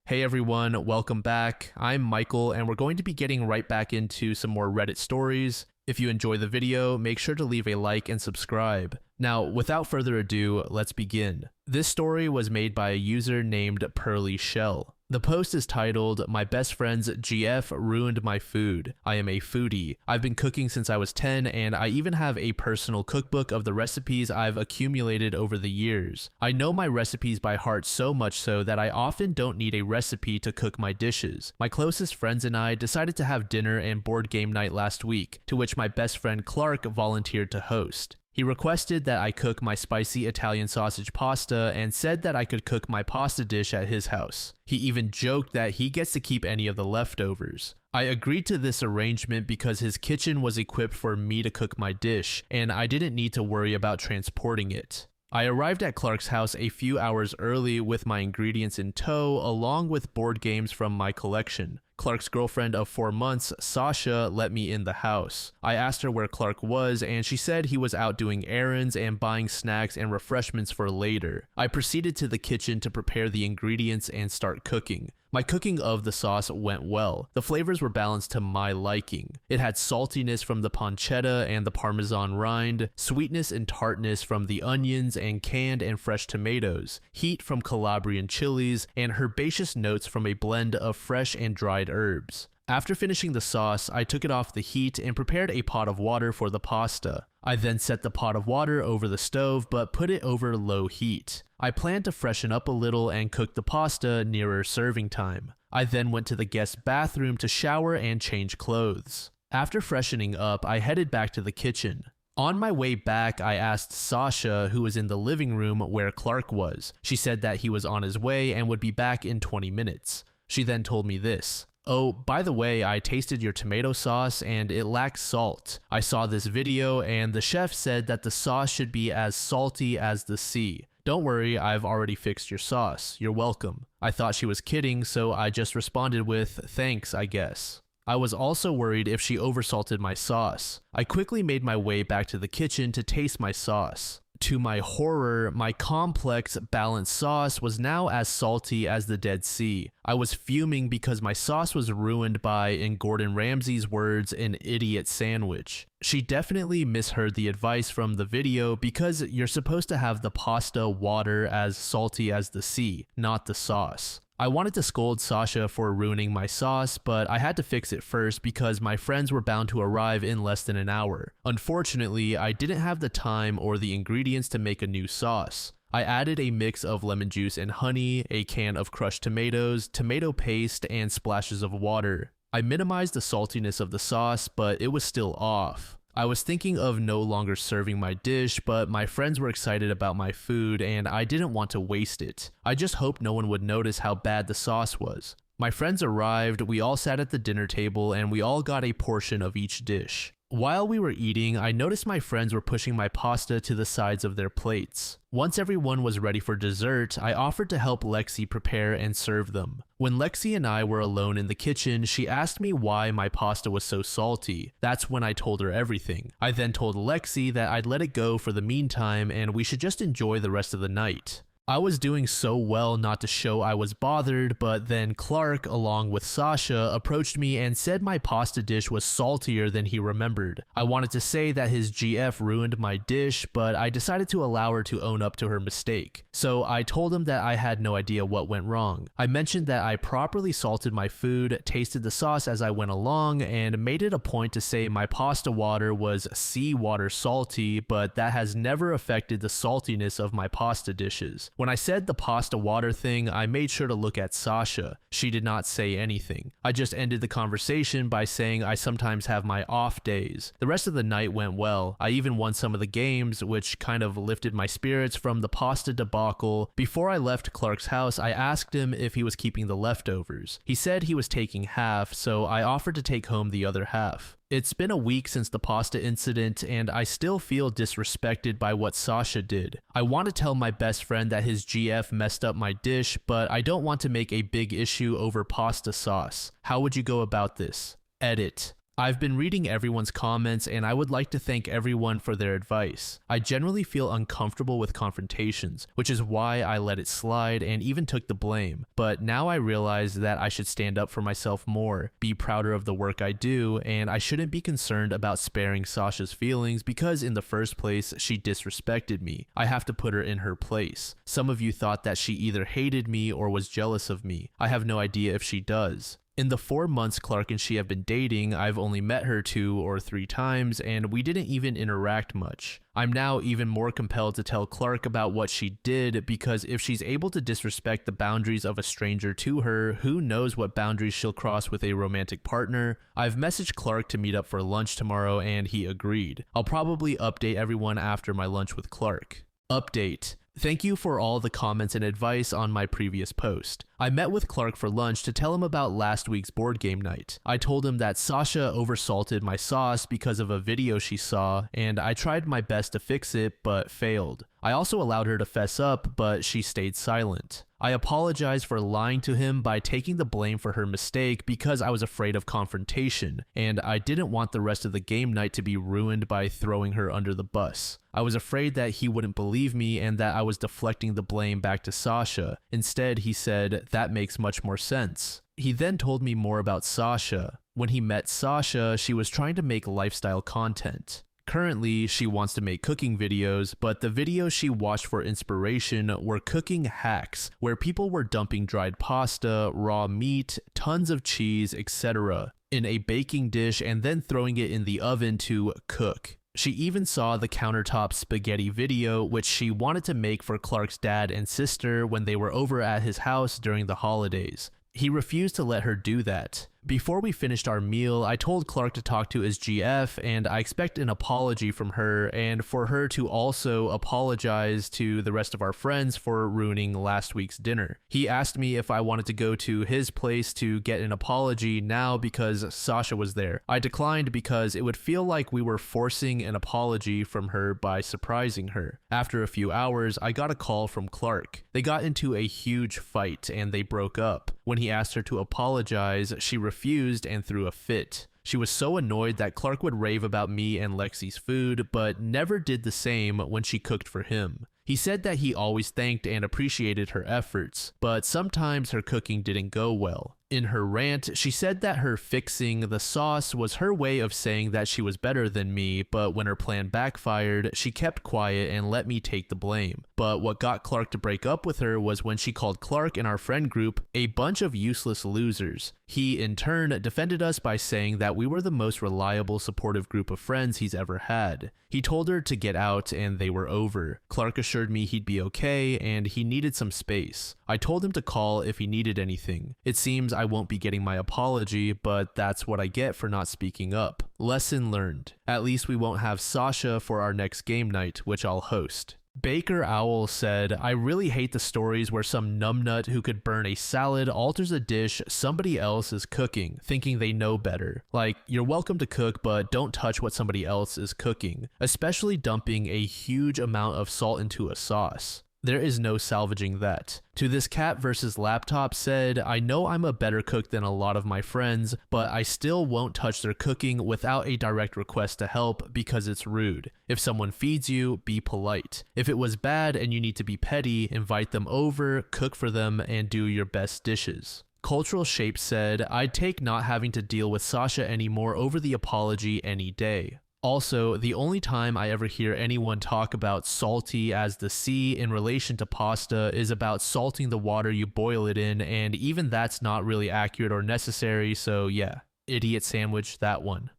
Hey everyone, welcome back. I'm Michael, and we're going to be getting right back into some more Reddit stories. If you enjoy the video, make sure to leave a like and subscribe. Now, without further ado, let's begin. This story was made by a user named Pearly Shell. The post is titled, "My best friend's GF ruined my food. I am a foodie. I've been cooking since I was 10 and I even have a personal cookbook of the recipes I've accumulated over the years. I know my recipes by heart so much so that I often don't need a recipe to cook my dishes. My closest friends and I decided to have dinner and board game night last week, to which my best friend Clark volunteered to host. He requested that I cook my spicy Italian sausage pasta and said that I could cook my pasta dish at his house. He even joked that he gets to keep any of the leftovers. I agreed to this arrangement because his kitchen was equipped for me to cook my dish, and I didn't need to worry about transporting it. I arrived at Clark's house a few hours early with my ingredients in tow, along with board games from my collection. Clark's girlfriend of 4 months, Sasha, let me in the house. I asked her where Clark was, and she said he was out doing errands and buying snacks and refreshments for later. I proceeded to the kitchen to prepare the ingredients and start cooking. My cooking of the sauce went well. The flavors were balanced to my liking. It had saltiness from the pancetta and the Parmesan rind, sweetness and tartness from the onions and canned and fresh tomatoes, heat from Calabrian chilies, and herbaceous notes from a blend of fresh and dried herbs. After finishing the sauce, I took it off the heat and prepared a pot of water for the pasta. I then set the pot of water over the stove but put it over low heat. I planned to freshen up a little and cook the pasta nearer serving time. I then went to the guest bathroom to shower and change clothes. After freshening up, I headed back to the kitchen. On my way back, I asked Sasha, who was in the living room, where Clark was. She said that he was on his way and would be back in 20 minutes. She then told me this. "Oh, by the way, I tasted your tomato sauce and it lacks salt. I saw this video and the chef said that the sauce should be as salty as the sea. Don't worry, I've already fixed your sauce. You're welcome." I thought she was kidding, so I just responded with, "Thanks, I guess." I was also worried if she oversalted my sauce. I quickly made my way back to the kitchen to taste my sauce. To my horror, my complex, balanced sauce was now as salty as the Dead Sea. I was fuming because my sauce was ruined by, in Gordon Ramsay's words, an idiot sandwich. She definitely misheard the advice from the video because you're supposed to have the pasta water as salty as the sea, not the sauce. I wanted to scold Sasha for ruining my sauce, but I had to fix it first because my friends were bound to arrive in less than an hour. Unfortunately, I didn't have the time or the ingredients to make a new sauce. I added a mix of lemon juice and honey, a can of crushed tomatoes, tomato paste, and splashes of water. I minimized the saltiness of the sauce, but it was still off. I was thinking of no longer serving my dish, but my friends were excited about my food and I didn't want to waste it. I just hoped no one would notice how bad the sauce was. My friends arrived, we all sat at the dinner table, and we all got a portion of each dish. While we were eating, I noticed my friends were pushing my pasta to the sides of their plates. Once everyone was ready for dessert, I offered to help Lexi prepare and serve them. When Lexi and I were alone in the kitchen, she asked me why my pasta was so salty. That's when I told her everything. I then told Lexi that I'd let it go for the meantime and we should just enjoy the rest of the night. I was doing so well not to show I was bothered, but then Clark, along with Sasha, approached me and said my pasta dish was saltier than he remembered. I wanted to say that his GF ruined my dish, but I decided to allow her to own up to her mistake. So I told him that I had no idea what went wrong. I mentioned that I properly salted my food, tasted the sauce as I went along, and made it a point to say my pasta water was seawater salty, but that has never affected the saltiness of my pasta dishes. When I said the pasta water thing, I made sure to look at Sasha. She did not say anything. I just ended the conversation by saying I sometimes have my off days. The rest of the night went well. I even won some of the games, which kind of lifted my spirits from the pasta debacle. Before I left Clark's house, I asked him if he was keeping the leftovers. He said he was taking half, so I offered to take home the other half. It's been a week since the pasta incident, and I still feel disrespected by what Sasha did. I want to tell my best friend that his GF messed up my dish, but I don't want to make a big issue over pasta sauce. How would you go about this? Edit. I've been reading everyone's comments and I would like to thank everyone for their advice. I generally feel uncomfortable with confrontations, which is why I let it slide and even took the blame. But now I realize that I should stand up for myself more, be prouder of the work I do, and I shouldn't be concerned about sparing Sasha's feelings because in the first place, she disrespected me. I have to put her in her place. Some of you thought that she either hated me or was jealous of me. I have no idea if she does. In the 4 months Clark and she have been dating, I've only met her 2 or 3 times and we didn't even interact much. I'm now even more compelled to tell Clark about what she did because if she's able to disrespect the boundaries of a stranger to her, who knows what boundaries she'll cross with a romantic partner. I've messaged Clark to meet up for lunch tomorrow and he agreed. I'll probably update everyone after my lunch with Clark. Update. Thank you for all the comments and advice on my previous post. I met with Clark for lunch to tell him about last week's board game night. I told him that Sasha oversalted my sauce because of a video she saw, and I tried my best to fix it, but failed. I also allowed her to fess up, but she stayed silent. I apologized for lying to him by taking the blame for her mistake because I was afraid of confrontation, and I didn't want the rest of the game night to be ruined by throwing her under the bus. I was afraid that he wouldn't believe me and that I was deflecting the blame back to Sasha. Instead, he said, "That makes much more sense." He then told me more about Sasha. When he met Sasha, she was trying to make lifestyle content. Currently, she wants to make cooking videos, but the videos she watched for inspiration were cooking hacks, where people were dumping dried pasta, raw meat, tons of cheese, etc. in a baking dish and then throwing it in the oven to cook. She even saw the countertop spaghetti video, which she wanted to make for Clark's dad and sister when they were over at his house during the holidays. He refused to let her do that. Before we finished our meal, I told Clark to talk to his GF and I expect an apology from her and for her to also apologize to the rest of our friends for ruining last week's dinner. He asked me if I wanted to go to his place to get an apology now because Sasha was there. I declined because it would feel like we were forcing an apology from her by surprising her. After a few hours, I got a call from Clark. They got into a huge fight and they broke up. When he asked her to apologize, she refused and threw a fit. She was so annoyed that Clark would rave about me and Lexi's food, but never did the same when she cooked for him. He said that he always thanked and appreciated her efforts, but sometimes her cooking didn't go well. In her rant, she said that her fixing the sauce was her way of saying that she was better than me, but when her plan backfired, she kept quiet and let me take the blame. But what got Clark to break up with her was when she called Clark and our friend group a bunch of useless losers. He, in turn, defended us by saying that we were the most reliable, supportive group of friends he's ever had. He told her to get out and they were over. Clark assured me he'd be okay and he needed some space. I told him to call if he needed anything. It seems I won't be getting my apology, but that's what I get for not speaking up. Lesson learned. At least we won't have Sasha for our next game night, which I'll host. Baker Owl said, I really hate the stories where some numbnut who could burn a salad alters a dish somebody else is cooking, thinking they know better. Like, you're welcome to cook, but don't touch what somebody else is cooking, especially dumping a huge amount of salt into a sauce. There is no salvaging that. To this cat versus laptop said, I know I'm a better cook than a lot of my friends, but I still won't touch their cooking without a direct request to help because it's rude. If someone feeds you, be polite. If it was bad and you need to be petty, invite them over, cook for them, and do your best dishes. Cultural Shape said, I'd take not having to deal with Sasha anymore over the apology any day. Also, the only time I ever hear anyone talk about salty as the sea in relation to pasta is about salting the water you boil it in, and even that's not really accurate or necessary, so yeah, idiot sandwich, that one.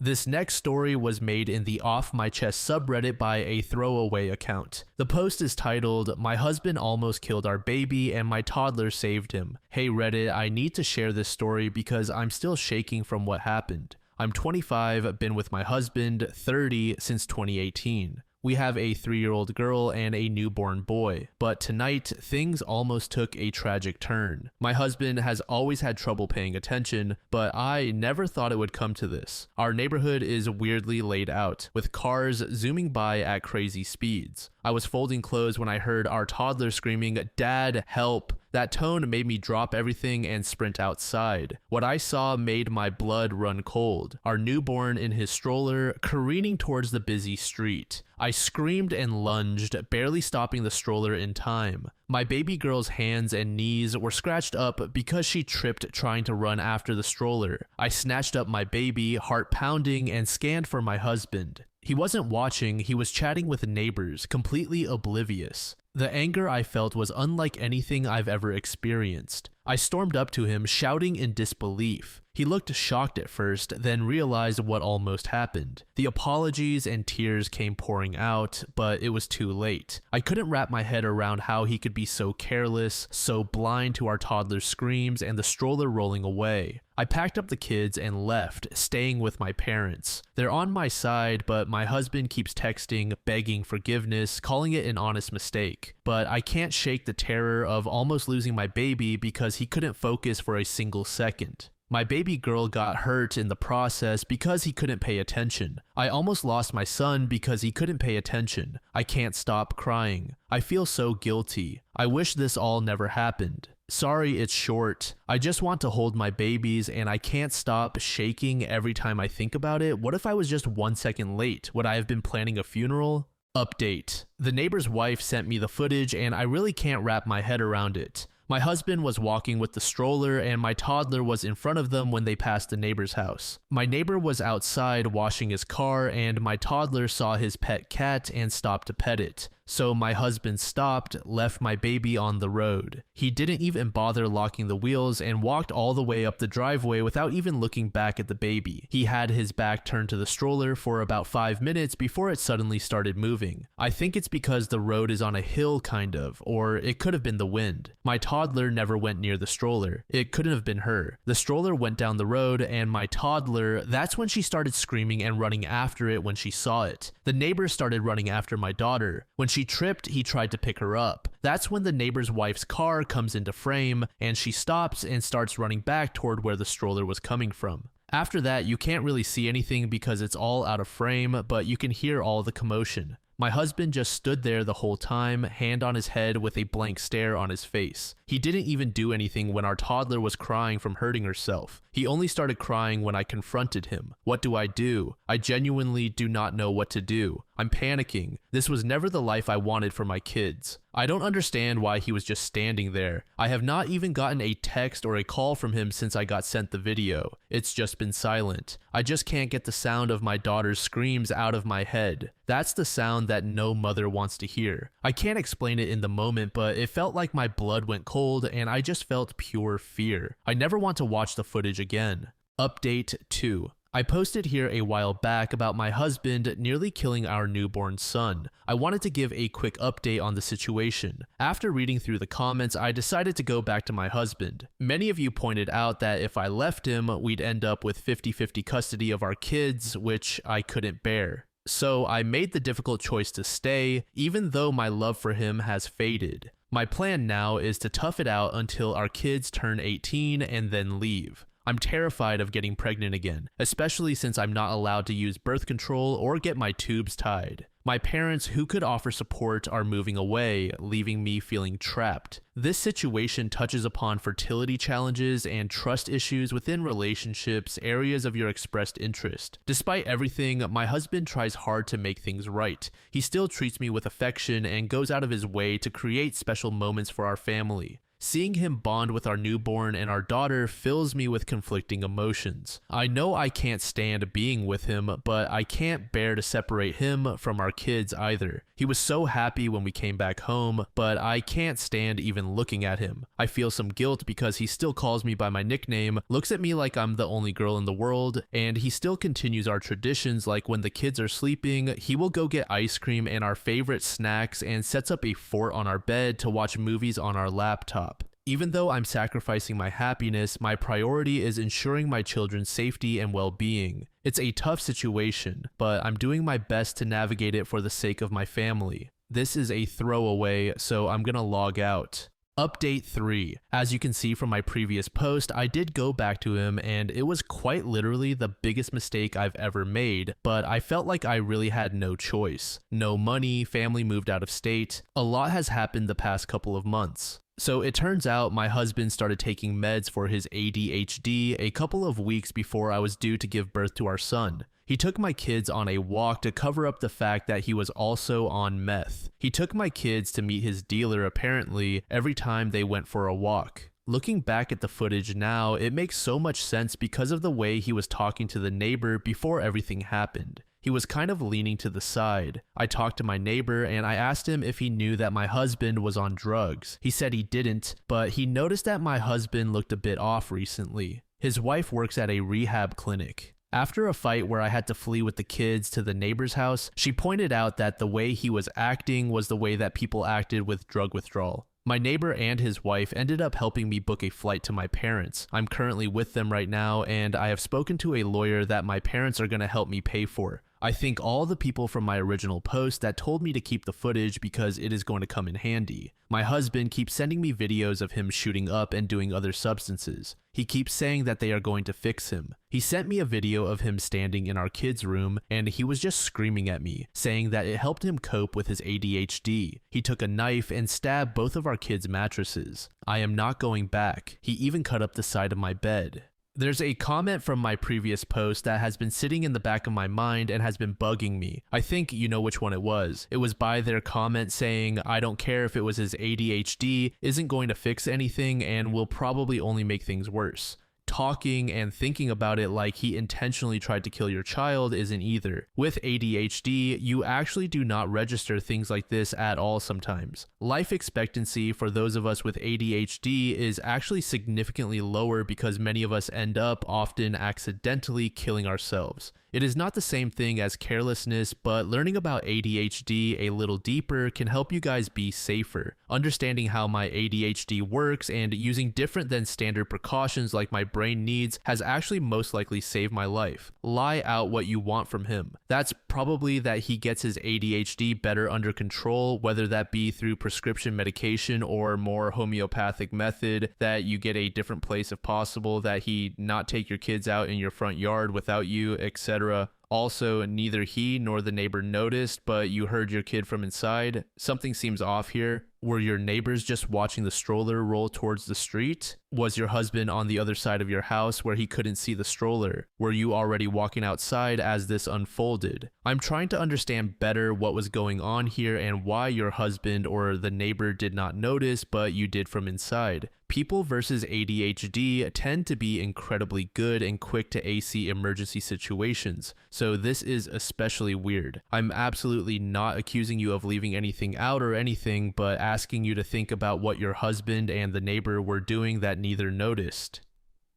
This next story was made in the Off My Chest subreddit by a throwaway account. The post is titled, My husband almost killed our baby and my toddler saved him. Hey Reddit, I need to share this story because I'm still shaking from what happened. I'm 25, been with my husband, 30, since 2018. We have a 3-year-old girl and a newborn boy, but tonight, things almost took a tragic turn. My husband has always had trouble paying attention, but I never thought it would come to this. Our neighborhood is weirdly laid out, with cars zooming by at crazy speeds. I was folding clothes when I heard our toddler screaming, Dad, help! That tone made me drop everything and sprint outside. What I saw made my blood run cold. Our newborn in his stroller, careening towards the busy street. I screamed and lunged, barely stopping the stroller in time. My baby girl's hands and knees were scratched up because she tripped trying to run after the stroller. I snatched up my baby, heart pounding, and scanned for my husband. He wasn't watching, he was chatting with neighbors, completely oblivious. The anger I felt was unlike anything I've ever experienced. I stormed up to him, shouting in disbelief. He looked shocked at first, then realized what almost happened. The apologies and tears came pouring out, but it was too late. I couldn't wrap my head around how he could be so careless, so blind to our toddler's screams and the stroller rolling away. I packed up the kids and left, staying with my parents. They're on my side, but my husband keeps texting, begging forgiveness, calling it an honest mistake. But I can't shake the terror of almost losing my baby because he couldn't focus for a single second. My baby girl got hurt in the process because he couldn't pay attention. I almost lost my son because he couldn't pay attention. I can't stop crying. I feel so guilty. I wish this all never happened. Sorry it's short. I just want to hold my babies and I can't stop shaking every time I think about it. What if I was just 1 second late? Would I have been planning a funeral? Update. The neighbor's wife sent me the footage and I really can't wrap my head around it. My husband was walking with the stroller and my toddler was in front of them when they passed the neighbor's house. My neighbor was outside washing his car and my toddler saw his pet cat and stopped to pet it. So my husband stopped, left my baby on the road. He didn't even bother locking the wheels and walked all the way up the driveway without even looking back at the baby. He had his back turned to the stroller for about 5 minutes before it suddenly started moving. I think it's because the road is on a hill kind of, or it could have been the wind. My toddler never went near the stroller. It couldn't have been her. The stroller went down the road and my toddler, that's when she started screaming and running after it when she saw it. The neighbor started running after my daughter. When she tripped, he tried to pick her up. That's when the neighbor's wife's car comes into frame and she stops and starts running back toward where the stroller was coming from. After that, you can't really see anything because it's all out of frame, but you can hear all the commotion. My husband just stood there the whole time, hand on his head with a blank stare on his face. He didn't even do anything when our toddler was crying from hurting herself. He only started crying when I confronted him. What do? I genuinely do not know what to do. I'm panicking. This was never the life I wanted for my kids. I don't understand why he was just standing there. I have not even gotten a text or a call from him since I got sent the video. It's just been silent. I just can't get the sound of my daughter's screams out of my head. That's the sound that no mother wants to hear. I can't explain it in the moment, but it felt like my blood went cold and I just felt pure fear. I never want to watch the footage again. Update 2. I posted here a while back about my husband nearly killing our newborn son. I wanted to give a quick update on the situation. After reading through the comments, I decided to go back to my husband. Many of you pointed out that if I left him, we'd end up with 50-50 custody of our kids, which I couldn't bear. So I made the difficult choice to stay, even though my love for him has faded. My plan now is to tough it out until our kids turn 18 and then leave. I'm terrified of getting pregnant again, especially since I'm not allowed to use birth control or get my tubes tied. My parents, who could offer support, are moving away, leaving me feeling trapped. This situation touches upon fertility challenges and trust issues within relationships, areas of your expressed interest. Despite everything, my husband tries hard to make things right. He still treats me with affection and goes out of his way to create special moments for our family. Seeing him bond with our newborn and our daughter fills me with conflicting emotions. I know I can't stand being with him, but I can't bear to separate him from our kids either. He was so happy when we came back home, but I can't stand even looking at him. I feel some guilt because he still calls me by my nickname, looks at me like I'm the only girl in the world, and he still continues our traditions like when the kids are sleeping, he will go get ice cream and our favorite snacks and sets up a fort on our bed to watch movies on our laptop. Even though I'm sacrificing my happiness, my priority is ensuring my children's safety and well-being. It's a tough situation, but I'm doing my best to navigate it for the sake of my family. This is a throwaway, so I'm gonna log out. Update 3. As you can see from my previous post, I did go back to him and it was quite literally the biggest mistake I've ever made, but I felt like I really had no choice. No money, family moved out of state. A lot has happened the past couple of months. So it turns out my husband started taking meds for his ADHD a couple of weeks before I was due to give birth to our son. He took my kids on a walk to cover up the fact that he was also on meth. He took my kids to meet his dealer apparently every time they went for a walk. Looking back at the footage now, it makes so much sense because of the way he was talking to the neighbor before everything happened. He was kind of leaning to the side. I talked to my neighbor and I asked him if he knew that my husband was on drugs. He said he didn't, but he noticed that my husband looked a bit off recently. His wife works at a rehab clinic. After a fight where I had to flee with the kids to the neighbor's house, she pointed out that the way he was acting was the way that people acted with drug withdrawal. My neighbor and his wife ended up helping me book a flight to my parents. I'm currently with them right now, and I have spoken to a lawyer that my parents are going to help me pay for. I thank all the people from my original post that told me to keep the footage because it is going to come in handy. My husband keeps sending me videos of him shooting up and doing other substances. He keeps saying that they are going to fix him. He sent me a video of him standing in our kids' room and he was just screaming at me, saying that it helped him cope with his ADHD. He took a knife and stabbed both of our kids' mattresses. I am not going back. He even cut up the side of my bed. There's a comment from my previous post that has been sitting in the back of my mind and has been bugging me. I think you know which one it was. It was by their comment saying, I don't care if it was his ADHD, isn't going to fix anything and will probably only make things worse. Talking and thinking about it like he intentionally tried to kill your child isn't either. With ADHD, you actually do not register things like this at all sometimes. Life expectancy for those of us with ADHD is actually significantly lower because many of us end up often accidentally killing ourselves. It is not the same thing as carelessness, but learning about ADHD a little deeper can help you guys be safer. Understanding how my ADHD works and using different than standard precautions like my brain needs has actually most likely saved my life. Lie out what you want from him. That's probably that he gets his ADHD better under control, whether that be through prescription medication or more homeopathic method, that you get a different place if possible, that he not take your kids out in your front yard without you, etc. Also, neither he nor the neighbor noticed, but you heard your kid from inside. Something seems off here. Were your neighbors just watching the stroller roll towards the street? Was your husband on the other side of your house where he couldn't see the stroller? Were you already walking outside as this unfolded? I'm trying to understand better what was going on here and why your husband or the neighbor did not notice, but you did from inside. People versus ADHD tend to be incredibly good and quick to AC emergency situations, so this is especially weird. I'm absolutely not accusing you of leaving anything out or anything, but asking you to think about what your husband and the neighbor were doing that neither noticed.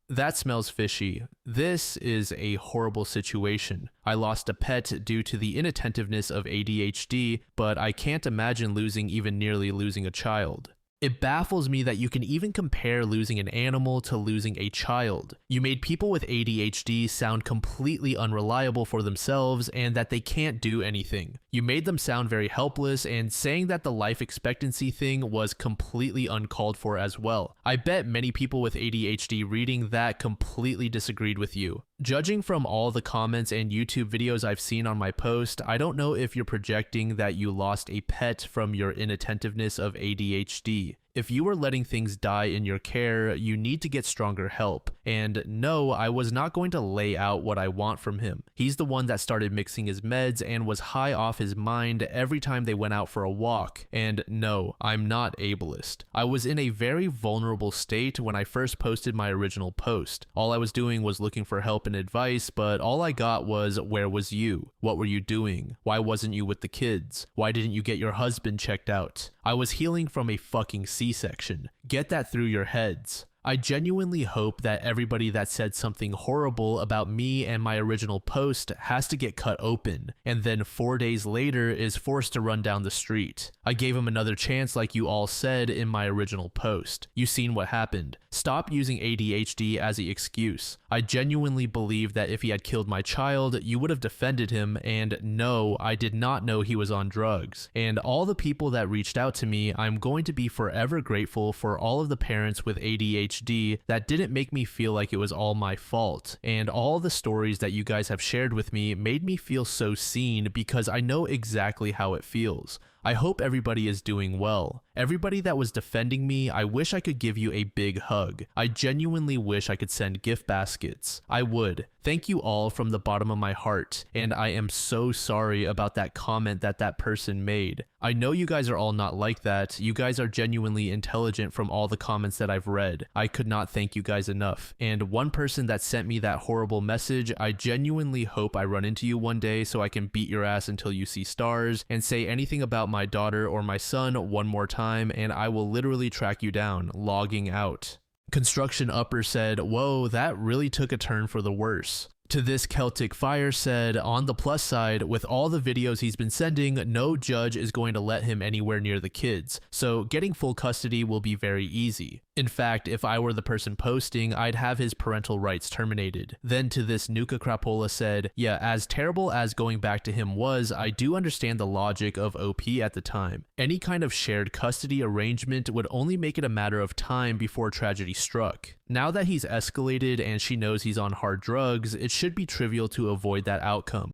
That smells fishy. This is a horrible situation. I lost a pet due to the inattentiveness of ADHD, but I can't imagine even nearly losing a child. It baffles me that you can even compare losing an animal to losing a child. You made people with ADHD sound completely unreliable for themselves and that they can't do anything. You made them sound very helpless, and saying that the life expectancy thing was completely uncalled for as well. I bet many people with ADHD reading that completely disagreed with you. Judging from all the comments and YouTube videos I've seen on my post, I don't know if you're projecting that you lost a pet from your inattentiveness of ADHD. If you were letting things die in your care, you need to get stronger help. And no, I was not going to lay out what I want from him. He's the one that started mixing his meds and was high off his mind every time they went out for a walk. And no, I'm not ableist. I was in a very vulnerable state when I first posted my original post. All I was doing was looking for help and advice, but all I got was, where was you? What were you doing? Why wasn't you with the kids? Why didn't you get your husband checked out? I was healing from a fucking C-section. Get that through your heads. I genuinely hope that everybody that said something horrible about me and my original post has to get cut open, and then 4 days later is forced to run down the street. I gave him another chance like you all said in my original post. You seen what happened. Stop using ADHD as the excuse. I genuinely believe that if he had killed my child, you would have defended him, and no, I did not know he was on drugs. And all the people that reached out to me, I'm going to be forever grateful for all of the parents with ADHD ADHD, that didn't make me feel like it was all my fault. And all the stories that you guys have shared with me made me feel so seen because I know exactly how it feels. I hope everybody is doing well. Everybody that was defending me, I wish I could give you a big hug. I genuinely wish I could send gift baskets. I would. Thank you all from the bottom of my heart, and I am so sorry about that comment that person made. I know you guys are all not like that. You guys are genuinely intelligent from all the comments that I've read. I could not thank you guys enough. And one person that sent me that horrible message, I genuinely hope I run into you one day so I can beat your ass until you see stars and say anything about my daughter or my son one more time, and I will literally track you down, logging out. Construction Upper said, whoa, that really took a turn for the worse. To this, Celtic Fire said, on the plus side, with all the videos he's been sending, no judge is going to let him anywhere near the kids, so getting full custody will be very easy. In fact, if I were the person posting, I'd have his parental rights terminated. Then to this, Nuka Crapola said, yeah, as terrible as going back to him was, I do understand the logic of OP at the time. Any kind of shared custody arrangement would only make it a matter of time before tragedy struck. Now that he's escalated and she knows he's on hard drugs, it should be trivial to avoid that outcome.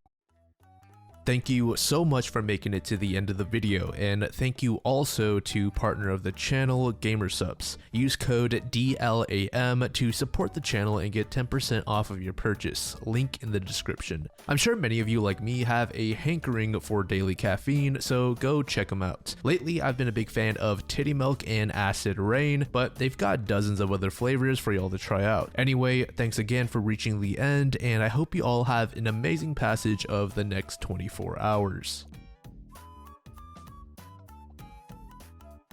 Thank you so much for making it to the end of the video, and thank you also to partner of the channel, Gamersubs. Use code DLAM to support the channel and get 10% off of your purchase, link in the description. I'm sure many of you like me have a hankering for daily caffeine, so go check them out. Lately, I've been a big fan of Titty Milk and Acid Rain, but they've got dozens of other flavors for y'all to try out. Anyway, thanks again for reaching the end, and I hope you all have an amazing passage of the next 24 hours.